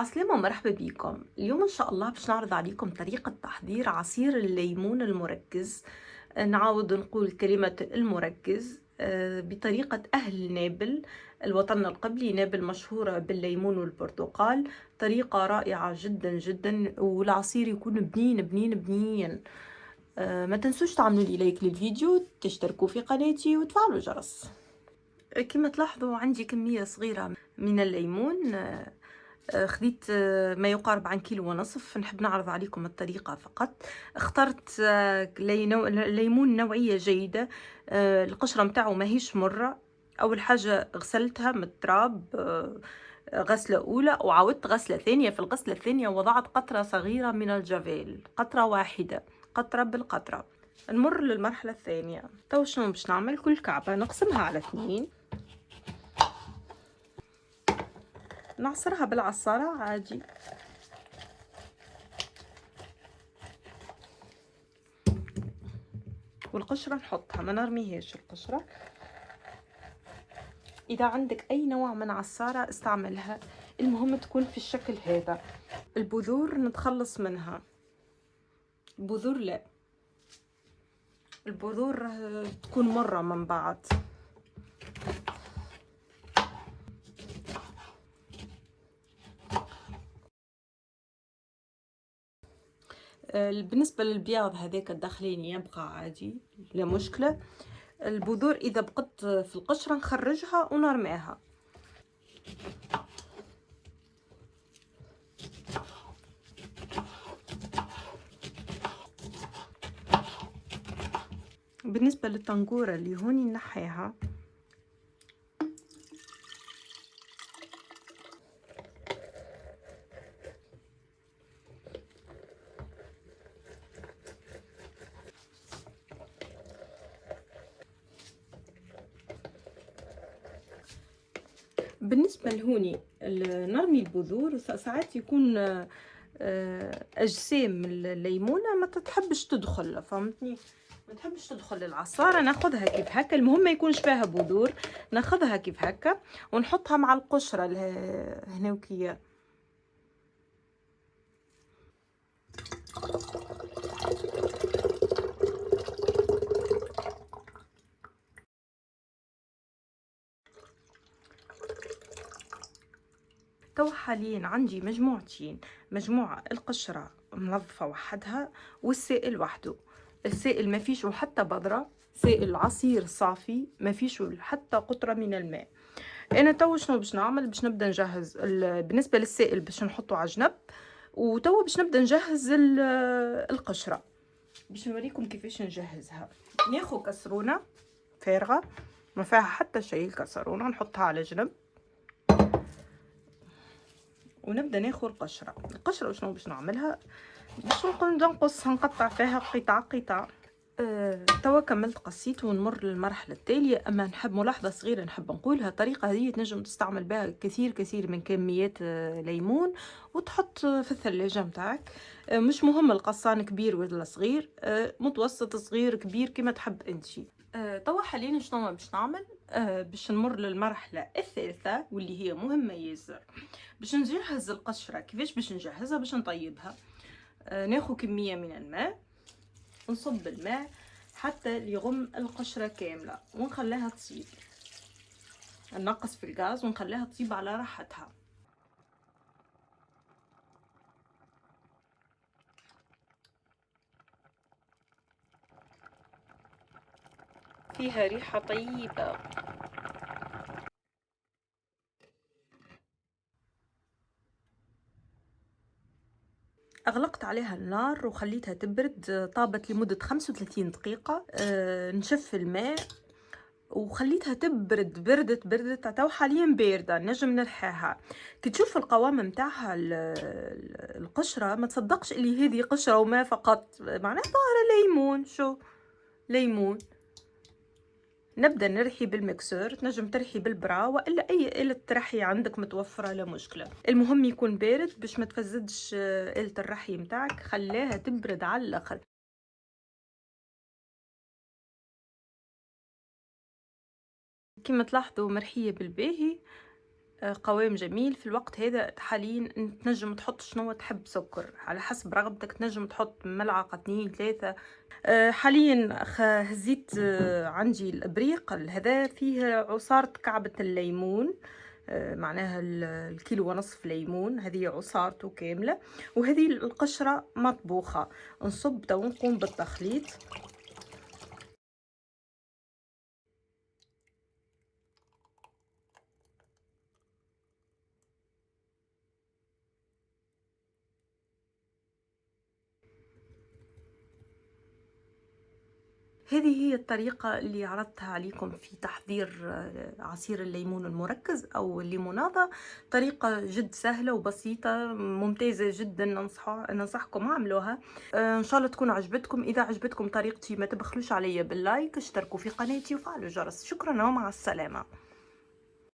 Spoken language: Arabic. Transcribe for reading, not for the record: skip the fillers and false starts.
عسلامة ومرحبا بيكم. اليوم إن شاء الله باش نعرض عليكم طريقة تحضير عصير الليمون المركز. نعاود نقول كلمة المركز بطريقة أهل نابل، الوطن القبلي نابل مشهورة بالليمون والبرتقال. طريقة رائعة جدا جدا، والعصير يكون بنين بنين بنين. ما تنسوش تعملوا لي لايك للفيديو، تشتركوا في قناتي وتفعلوا الجرس. كما تلاحظوا عندي كمية صغيرة من الليمون. خديت ما يقارب عن كيلو ونصف. نحب نعرض عليكم الطريقة فقط. اخترت ليمون نوعية جيدة، القشرة متاعه ماهيش مرة. أول حاجة غسلتها من التراب، غسلة أولى، وعاودت غسلة ثانية. في الغسلة الثانية وضعت قطرة صغيرة من الجافيل، قطرة واحدة، قطرة بالقطرة. نمر للمرحلة الثانية. تو شنو باش نعمل؟ كل كعبة نقسمها على 2، نعصرها بالعصارة عادي. والقشرة نحطها، ما نرميهاش القشرة. إذا عندك أي نوع من عصارة استعملها، المهم تكون في الشكل هذا. البذور نتخلص منها، البذور لا، البذور تكون مرة من بعض. بالنسبة للبياض هذاك الداخليني يبقى عادي، لا مشكلة. البذور إذا بقت في القشرة نخرجها ونرميها. بالنسبة للطنجورة اللي هوني نحيها. بالنسبة لهوني نرمي البذور، ساعات يكون أجسام الليمونة ما تحبش تدخل، فهمتني؟ ما تحبش تدخل العصارة، ناخذها كيف هكا. المهم ما يكونش فيها بذور، ناخذها كيف هكا ونحطها مع القشرة هنا وكيا. تو حاليا عندي مجموعتين، مجموعة القشرة منظفة وحدها، والسائل وحده. السائل ما فيش حتى بذرة، سائل عصير صافي ما فيش حتى قطرة من الماء. انا تو شنو باش نعمل؟ باش نبدا نجهز بالنسبة للسائل باش نحطه على جنب، وتو باش نبدا نجهز القشرة. باش نوريكم كيفاش نجهزها. ناخذ كسرونة فارغة ما فيها حتى شيء، الكسرونة نحطها على جنب، ونبدا ناخذ القشره وشنو باش نعملها؟ باش نقصها، نقطع فيها قطع قطع. توا كملت قصيت ونمر للمرحله التاليه. اما نحب ملاحظه صغيره نحب نقولها، الطريقه هذه تنجم تستعمل بها كثير من كميات ليمون، وتحط في الثلاجه متاعك. مش مهم القصان كبير ولا صغير، متوسط صغير كبير كما تحب انتي. توا حاليا شنو باش نعمل؟ باش نمر للمرحله الثالثه واللي هي مهمه ياسر. باش نجهز القشرة. كيفاش باش نجهزها؟ باش نطيبها. ناخذ كمية من الماء، نصب الماء حتى يغم القشرة كاملة ونخليها تطيب. ننقص في الغاز ونخليها تطيب على راحتها. فيها ريحة طيبة. أغلقت عليها النار وخليتها تبرد. طابت لمدة 35 دقيقة. نشف الماء وخليتها تبرد. بردت تو حاليا باردة، نجم نرحيها. كي تشوف القوام متاعها القشرة ما تصدقش اللي هذه قشرة وما فقط، معناها ظاهرة ليمون. شو ليمون. نبدأ نرحي بالمكسور، تنجم ترحي بالبرا وإلا أي آلة ترحي عندك متوفرة، لا مشكلة. المهم يكون بارد باش ما تفزدش آلة الرحي متاعك. خلاها تبرد على الآخر. كما تلاحظوا مرحية بالباهي. قوام جميل. في الوقت هذا حاليًا تنجم تحط شنوا تحب سكر، على حسب رغبتك تنجم تحط ملعقة 2، 3. حاليًا هزيت عندي الإبريق هذا فيه عصارة كعبة الليمون، معناها الكيلو ونصف ليمون، هذه عصارته كاملة، وهذه القشرة مطبوخة. نصب توا نقوم بالتخليط. هذه هي الطريقة اللي عرضتها عليكم في تحضير عصير الليمون المركز أو الليموناضة. طريقة جد سهلة وبسيطة ممتازة جدا، ننصحكم اعملوها. إن شاء الله تكون عجبتكم. إذا عجبتكم طريقتي ما تبخلوش عليا باللايك، اشتركوا في قناتي وفعلوا الجرس. شكرا ومع السلامة.